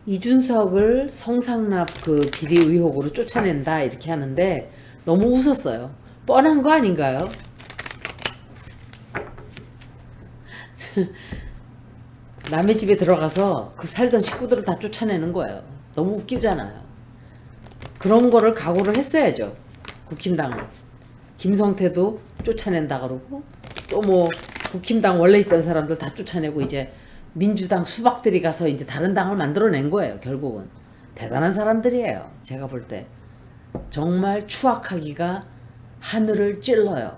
이준석을 성상납 그 비리 의혹으로 쫓아낸다 이렇게 하는데 너무 웃었어요. 뻔한 거 아닌가요? 남의 집에 들어가서 그 살던 식구들을 다 쫓아내는 거예요. 너무 웃기잖아요. 그런 거를 각오를 했어야죠. 국힘당은. 김성태도 쫓아낸다 그러고 또 뭐 국힘당 원래 있던 사람들 다 쫓아내고 이제 민주당 수박들이 가서 이제 다른 당을 만들어낸 거예요. 결국은. 대단한 사람들이에요. 제가 볼 때. 정말 추악하기가 하늘을 찔러요.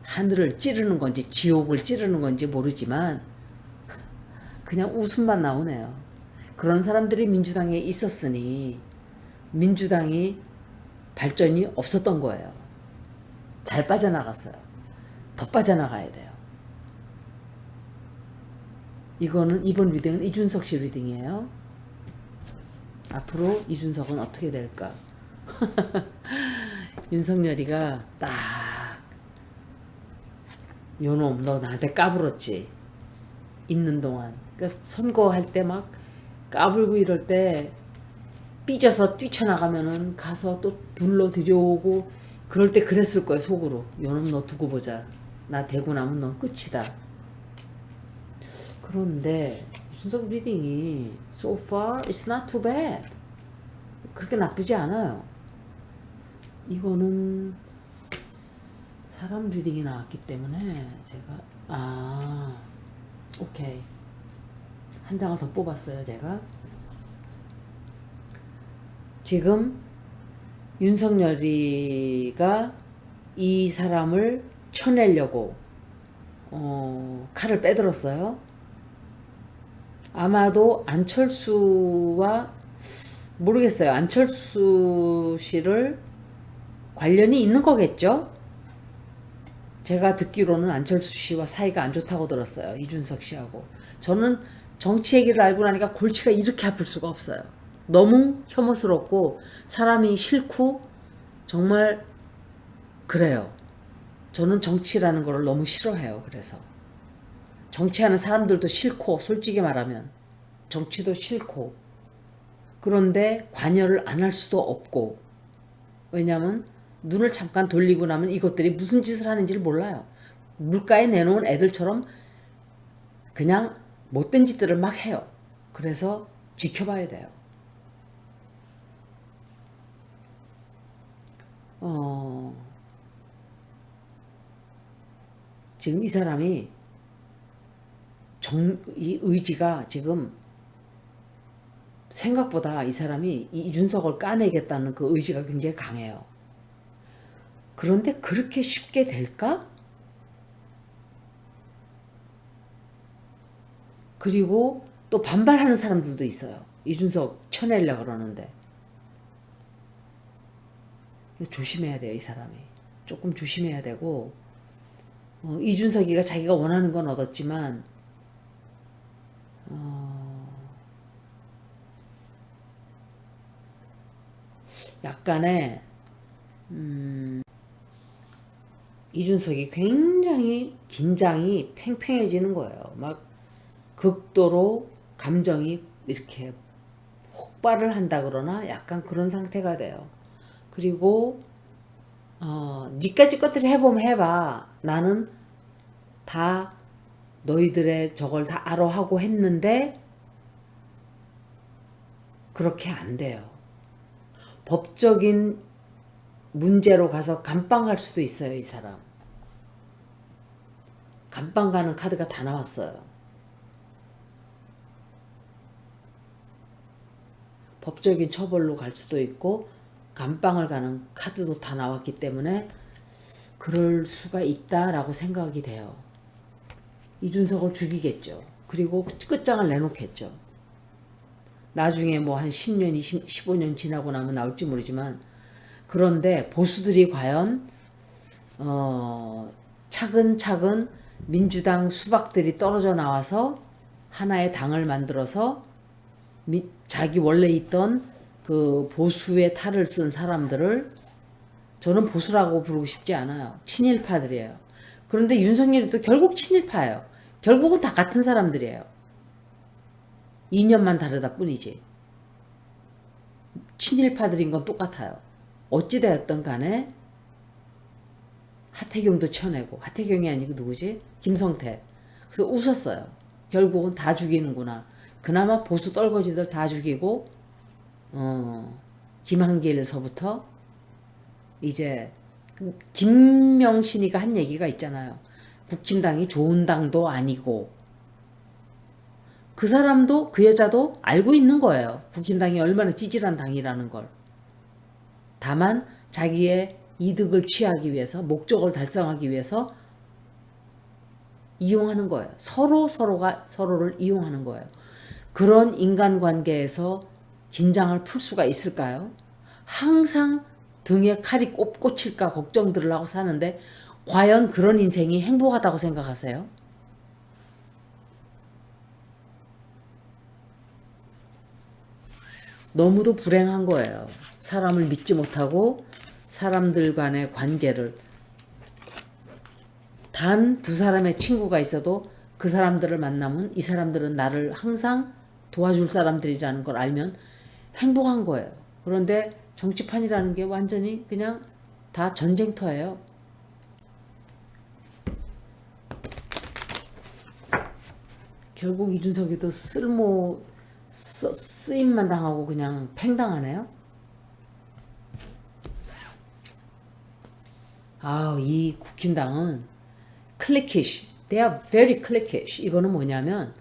하늘을 찌르는 건지 지옥을 찌르는 건지 모르지만 그냥 웃음만 나오네요. 그런 사람들이 민주당에 있었으니 민주당이 발전이 없었던 거예요. 잘 빠져나갔어요. 더 빠져나가야 돼요. 이거는 이번 리딩은 이준석 씨 리딩이에요. 앞으로 이준석은 어떻게 될까? 윤석열이가 딱 요놈 너 나한테 까불었지 있는 동안 그러니까 선거할 때 막 까불고 이럴 때 삐져서 뛰쳐나가면은 가서 또 불러 들여오고 그럴 때 그랬을 거야 속으로 요놈 너 두고 보자 나 되고 나면 넌 끝이다. 그런데 준석 리딩이 so far it's not too bad 그렇게 나쁘지 않아요. 이거는 사람 리딩이 나왔기 때문에 제가 오케이 한 장을 더 뽑았어요. 제가 지금 윤석열이가 이 사람을 쳐내려고 칼을 빼들었어요. 아마도 안철수와 모르겠어요. 안철수 씨를 관련이 있는 거겠죠? 제가 듣기로는 안철수 씨와 사이가 안 좋다고 들었어요. 이준석 씨하고. 저는 정치 얘기를 알고 나니까 골치가 이렇게 아플 수가 없어요. 너무 혐오스럽고 사람이 싫고 정말 그래요. 저는 정치라는 거를 너무 싫어해요. 그래서 정치하는 사람들도 싫고 솔직히 말하면 정치도 싫고 그런데 관여를 안 할 수도 없고 왜냐하면 눈을 잠깐 돌리고 나면 이것들이 무슨 짓을 하는지를 몰라요. 물가에 내놓은 애들처럼 그냥 못된 짓들을 막 해요. 그래서 지켜봐야 돼요. 지금 이 사람이 이 의지가 지금 생각보다 이 사람이 이준석을 까내겠다는 그 의지가 굉장히 강해요. 그런데 그렇게 쉽게 될까? 그리고 또 반발하는 사람들도 있어요. 이준석 쳐내려고 그러는데. 조심해야 돼요, 이 사람이. 조금 조심해야 되고, 이준석이가 자기가 원하는 건 얻었지만, 약간의, 이준석이 굉장히 긴장이 팽팽해지는 거예요. 막 극도로 감정이 이렇게 폭발을 한다 그러나 약간 그런 상태가 돼요. 그리고 니까지 것들이 해보면 해봐. 나는 다 너희들의 저걸 다 알아 하고 했는데 그렇게 안 돼요. 법적인 문제로 가서 감방 갈 수도 있어요. 이 사람. 감방 가는 카드가 다 나왔어요. 법적인 처벌로 갈 수도 있고 감방을 가는 카드도 다 나왔기 때문에 그럴 수가 있다라고 생각이 돼요. 이준석을 죽이겠죠. 그리고 끝장을 내놓겠죠. 나중에 뭐 한 10년, 20, 15년 지나고 나면 나올지 모르지만 그런데 보수들이 과연 차근차근 민주당 수박들이 떨어져 나와서 하나의 당을 만들어서 자기 원래 있던 그 보수의 탈을 쓴 사람들을 저는 보수라고 부르고 싶지 않아요. 친일파들이에요. 그런데 윤석열이도 결국 친일파예요. 결국은 다 같은 사람들이에요. 이념만 다르다 뿐이지. 친일파들인 건 똑같아요. 어찌되었던 간에 하태경도 쳐내고, 하태경이 아니고 누구지? 김성태. 그래서 웃었어요. 결국은 다 죽이는구나. 그나마 보수 떨거지들 다 죽이고 김한길서부터 이제 김명신이가 한 얘기가 있잖아요. 국힘당이 좋은 당도 아니고, 그 사람도 그 여자도 알고 있는 거예요. 국힘당이 얼마나 찌질한 당이라는 걸. 다만 자기의 이득을 취하기 위해서, 목적을 달성하기 위해서 이용하는 거예요. 서로가 서로를 이용하는 거예요. 그런 인간관계에서 긴장을 풀 수가 있을까요? 항상 등에 칼이 꽂힐까 걱정들을 하고 사는데 과연 그런 인생이 행복하다고 생각하세요? 너무도 불행한 거예요. 사람을 믿지 못하고 사람들 간의 관계를, 단 두 사람의 친구가 있어도 그 사람들을 만나면 이 사람들은 나를 항상 도와줄 사람들이라는 걸 알면 행복한 거예요. 그런데 정치판이라는 게 완전히 그냥 다 전쟁터예요. 결국 이준석이도 쓰임만 당하고 그냥 팽당하네요. 이 국힘당은 cliquish. They are very cliquish. 이거는 뭐냐면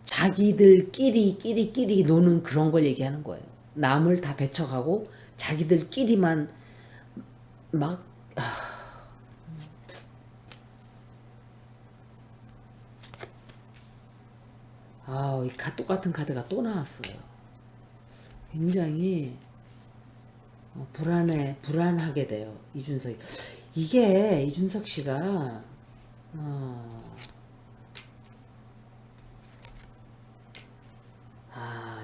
자기들끼리 노는 그런 걸 얘기하는 거예요. 남을 다 배척하고 자기들끼리만 막 이 똑같은 카드가 또 나왔어요. 굉장히 불안하게 돼요. 이준석이. 이게 이준석 씨가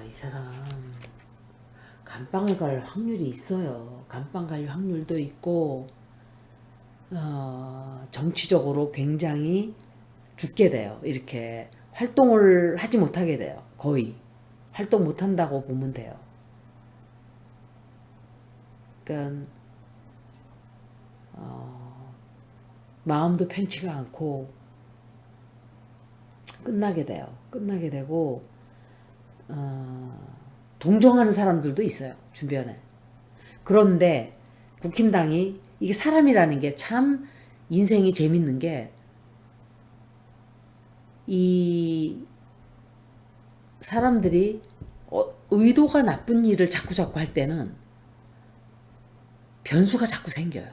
이 사람 감방을 갈 확률이 있어요. 감방 갈 확률도 있고 정치적으로 굉장히 죽게 돼요. 이렇게 활동을 하지 못하게 돼요. 거의 활동 못한다고 보면 돼요. 그러니까 마음도 편치가 않고 끝나게 돼요. 끝나게 되고 동정하는 사람들도 있어요. 주변에. 그런데 국힘당이, 이게 사람이라는 게 참 인생이 재밌는 게, 이 사람들이 의도가 나쁜 일을 자꾸 할 때는 변수가 자꾸 생겨요.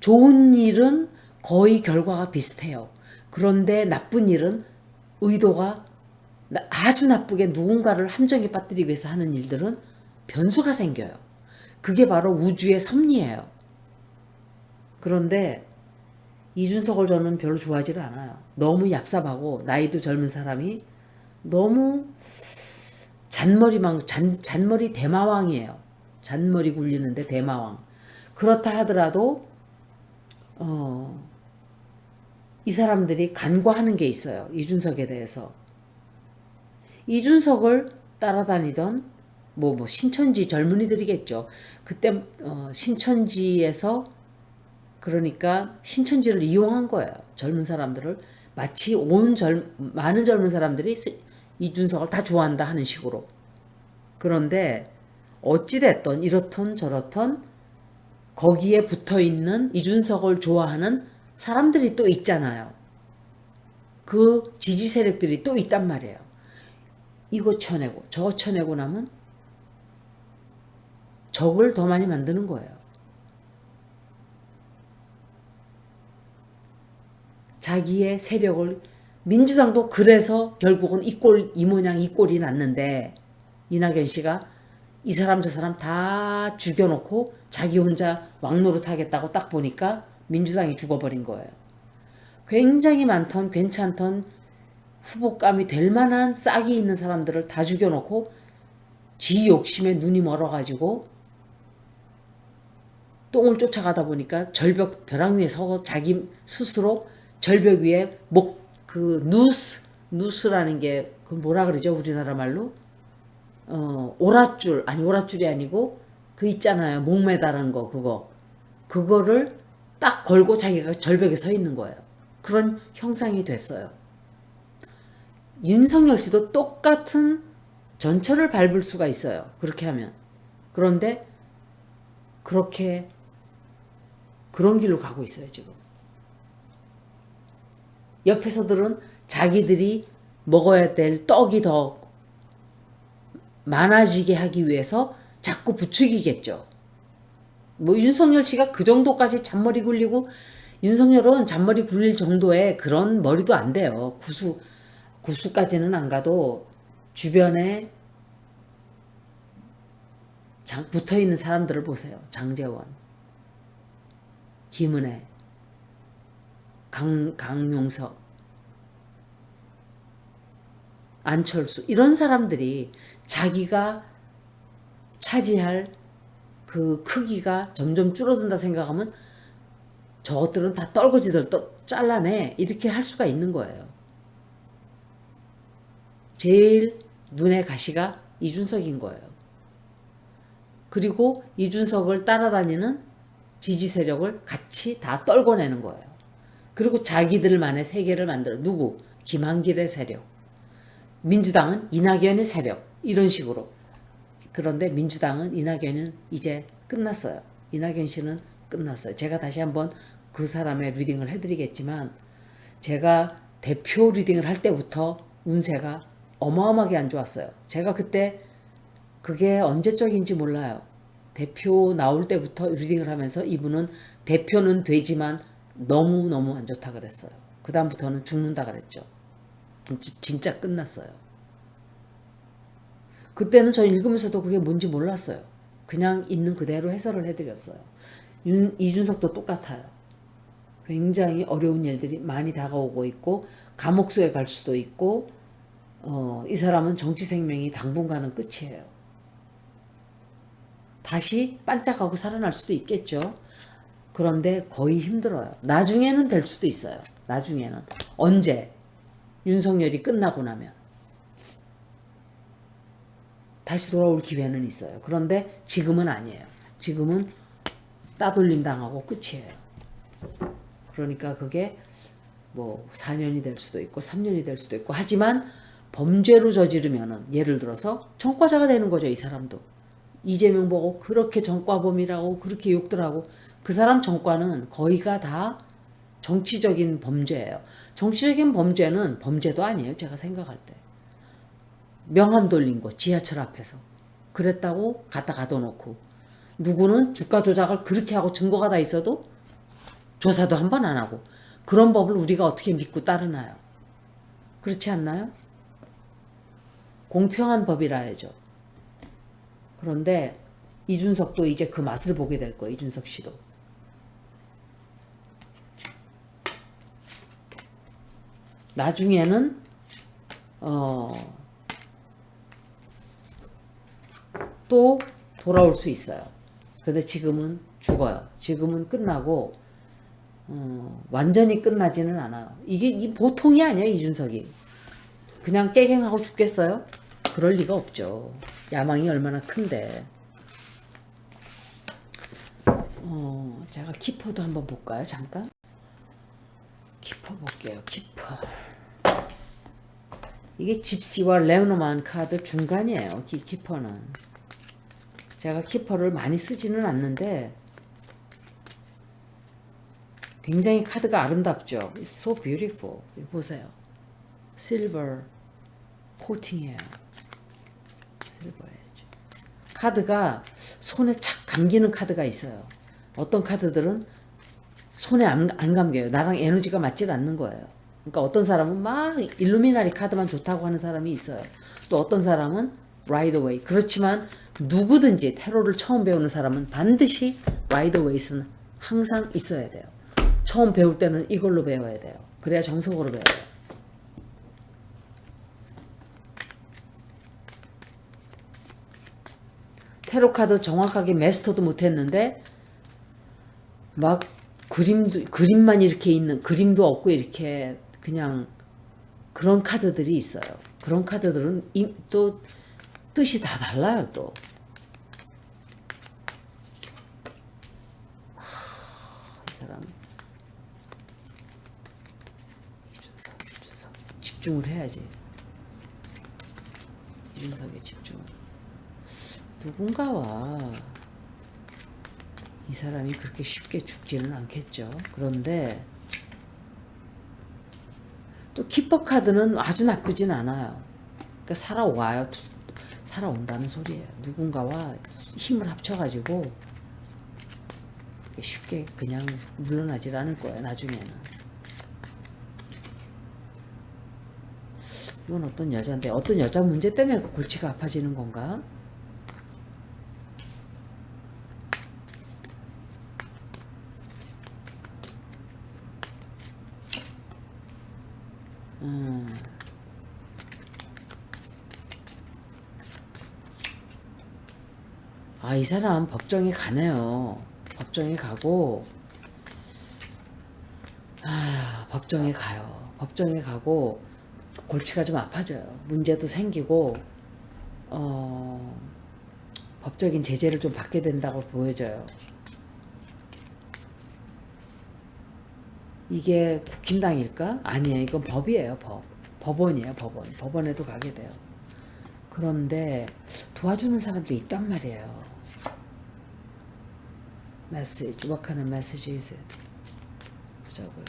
좋은 일은 거의 결과가 비슷해요. 그런데 나쁜 일은 의도가 아주 나쁘게 누군가를 함정에 빠뜨리기 위해서 하는 일들은 변수가 생겨요. 그게 바로 우주의 섭리예요. 그런데 이준석을 저는 별로 좋아하지 않아요. 너무 얍삽하고 나이도 젊은 사람이 너무 잔머리 대마왕이에요. 잔머리 굴리는데 대마왕. 그렇다 하더라도 이 사람들이 간과하는 게 있어요. 이준석에 대해서. 이준석을 따라다니던 신천지 젊은이들이겠죠. 그때 신천지에서, 그러니까 신천지를 이용한 거예요. 젊은 사람들을. 마치 많은 젊은 사람들이 이준석을 다 좋아한다 하는 식으로. 그런데 어찌됐든 이렇든 저렇든 거기에 붙어있는 이준석을 좋아하는 사람들이 또 있잖아요. 그 지지 세력들이 또 있단 말이에요. 이거 쳐내고 저거 쳐내고 나면 적을 더 많이 만드는 거예요. 자기의 세력을, 민주당도 그래서 결국은 이 모양 이 꼴이 났는데, 이낙연 씨가 이 사람 저 사람 다 죽여놓고 자기 혼자 왕노릇 하겠다고 딱 보니까 민주당이 죽어버린 거예요. 굉장히 많던 괜찮던 후보감이 될 만한 싹이 있는 사람들을 다 죽여놓고 지 욕심에 눈이 멀어가지고 똥을 쫓아가다 보니까 벼랑 위에 서고 자기 스스로 절벽 위에 노스 누스라는 게 그 뭐라 그러죠? 우리나라 말로? 오랏줄, 아니 오랏줄이 아니고 그 있잖아요. 목매다란 거 그거. 그거를 딱 걸고 자기가 절벽에 서 있는 거예요. 그런 형상이 됐어요. 윤석열 씨도 똑같은 전철을 밟을 수가 있어요. 그렇게 하면. 그런데 그렇게 그런 길로 가고 있어요, 지금. 옆에서들은 자기들이 먹어야 될 떡이 더 많아지게 하기 위해서 자꾸 부추기겠죠. 뭐 윤석열 씨가 그 정도까지 잔머리 굴리고, 윤석열은 잔머리 굴릴 정도의 그런 머리도 안 돼요. 구수까지는 안 가도 주변에 붙어 있는 사람들을 보세요. 장제원, 김은혜, 강용석, 안철수, 이런 사람들이 자기가 차지할 그 크기가 점점 줄어든다 생각하면 저것들은 다 떨거지들 잘라내, 이렇게 할 수가 있는 거예요. 제일 눈에 가시가 이준석인 거예요. 그리고 이준석을 따라다니는 지지 세력을 같이 다 떨궈내는 거예요. 그리고 자기들만의 세계를 만들어. 누구? 김한길의 세력, 민주당은 이낙연의 세력, 이런 식으로. 그런데 민주당은, 이낙연은 이제 끝났어요. 이낙연 씨는 끝났어요. 제가 다시 한번 그 사람의 리딩을 해드리겠지만, 제가 대표 리딩을 할 때부터 운세가 어마어마하게 안 좋았어요. 제가 그때 그게 언제적인지 몰라요. 대표 나올 때부터 리딩을 하면서 이분은 대표는 되지만 너무너무 안 좋다 그랬어요. 그 다음부터는 죽는다 그랬죠. 진짜 끝났어요. 그때는 저 읽으면서도 그게 뭔지 몰랐어요. 그냥 있는 그대로 해설을 해드렸어요. 이준석도 똑같아요. 굉장히 어려운 일들이 많이 다가오고 있고, 감옥수에 갈 수도 있고, 이 사람은 정치 생명이 당분간은 끝이에요. 다시 반짝하고 살아날 수도 있겠죠. 그런데 거의 힘들어요. 나중에는 될 수도 있어요. 나중에는. 언제? 윤석열이 끝나고 나면. 다시 돌아올 기회는 있어요. 그런데 지금은 아니에요. 지금은 따돌림 당하고 끝이에요. 그러니까 그게 뭐 4년이 될 수도 있고 3년이 될 수도 있고, 하지만 범죄로 저지르면은, 예를 들어서 전과자가 되는 거죠. 이 사람도. 이재명 보고 그렇게 전과범이라고 그렇게 욕들 하고, 그 사람 전과는 거의가 다 정치적인 범죄예요. 정치적인 범죄는 범죄도 아니에요. 제가 생각할 때. 명함 돌린 거 지하철 앞에서 그랬다고 갖다 가둬놓고, 누구는 주가 조작을 그렇게 하고 증거가 다 있어도 조사도 한 번 안 하고, 그런 법을 우리가 어떻게 믿고 따르나요? 그렇지 않나요? 공평한 법이라 해야죠. 그런데 이준석도 이제 그 맛을 보게 될 거예요. 이준석 씨도. 나중에는 또 돌아올 수 있어요. 근데 지금은 죽어요. 지금은 끝나고 완전히 끝나지는 않아요. 이게 보통이 아니에요. 이준석이 그냥 깨갱하고 죽겠어요? 그럴 리가 없죠. 야망이 얼마나 큰데. 제가 키퍼도 한번 볼까요? 잠깐. 키퍼 볼게요. 키퍼. 이게 집시와 레노만 카드 중간이에요. 키퍼는. 제가 키퍼를 많이 쓰지는 않는데 굉장히 카드가 아름답죠. It's so beautiful. 이거 보세요. 실버 코팅이에요. 실버에죠. 카드가 손에 착 감기는 카드가 있어요. 어떤 카드들은 손에 안 감겨요. 나랑 에너지가 맞지 않는 거예요. 그러니까 어떤 사람은 막 일루미나리 카드만 좋다고 하는 사람이 있어요. 또 어떤 사람은 라이더 웨이. 그렇지만 누구든지 테러를 처음 배우는 사람은 반드시 라이더 웨이스는 항상 있어야 돼요. 처음 배울 때는 이걸로 배워야 돼요. 그래야 정석으로 배워야 돼요. 테로 카드 정확하게 마스터도 못했는데 막 그림만 이렇게 있는, 그림도 없고 이렇게 그냥 그런 카드들이 있어요. 그런 카드들은 또 뜻이 다 달라요. 또 이 사람 이준석 집중을 해야지. 이준석에 집중. 누군가와 이 사람이 그렇게 쉽게 죽지는 않겠죠. 그런데 또 키퍼 카드는 아주 나쁘진 않아요. 그러니까 살아와요. 살아온다는 소리예요. 누군가와 힘을 합쳐가지고 쉽게 그냥 물러나질 않을 거예요. 나중에는. 이건 어떤 여자인데 어떤 여자 문제 때문에 골치가 아파지는 건가? 아, 이 사람 법정에 가네요. 법정에 가고, 법정에 가요. 법정에 가고, 골치가 좀 아파져요. 문제도 생기고, 법적인 제재를 좀 받게 된다고 보여져요. 이게 국힘당일까? 아니에요. 이건 법이에요, 법. 법원이에요, 법원. 법원에도 가게 돼요. 그런데 도와주는 사람도 있단 말이에요. 메시지, what kind of message is it? 보자고요.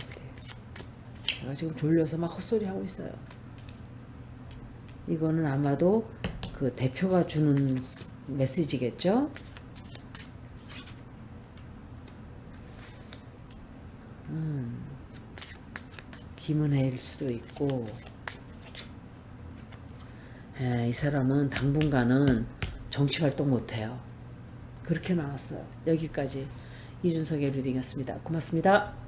제가 지금 졸려서 막 헛소리 하고 있어요. 이거는 아마도 그 대표가 주는 메시지겠죠? 김은혜일 수도 있고, 이 사람은 당분간은 정치 활동 못해요. 그렇게 나왔어요. 여기까지 이준석의 리딩이었습니다. 고맙습니다.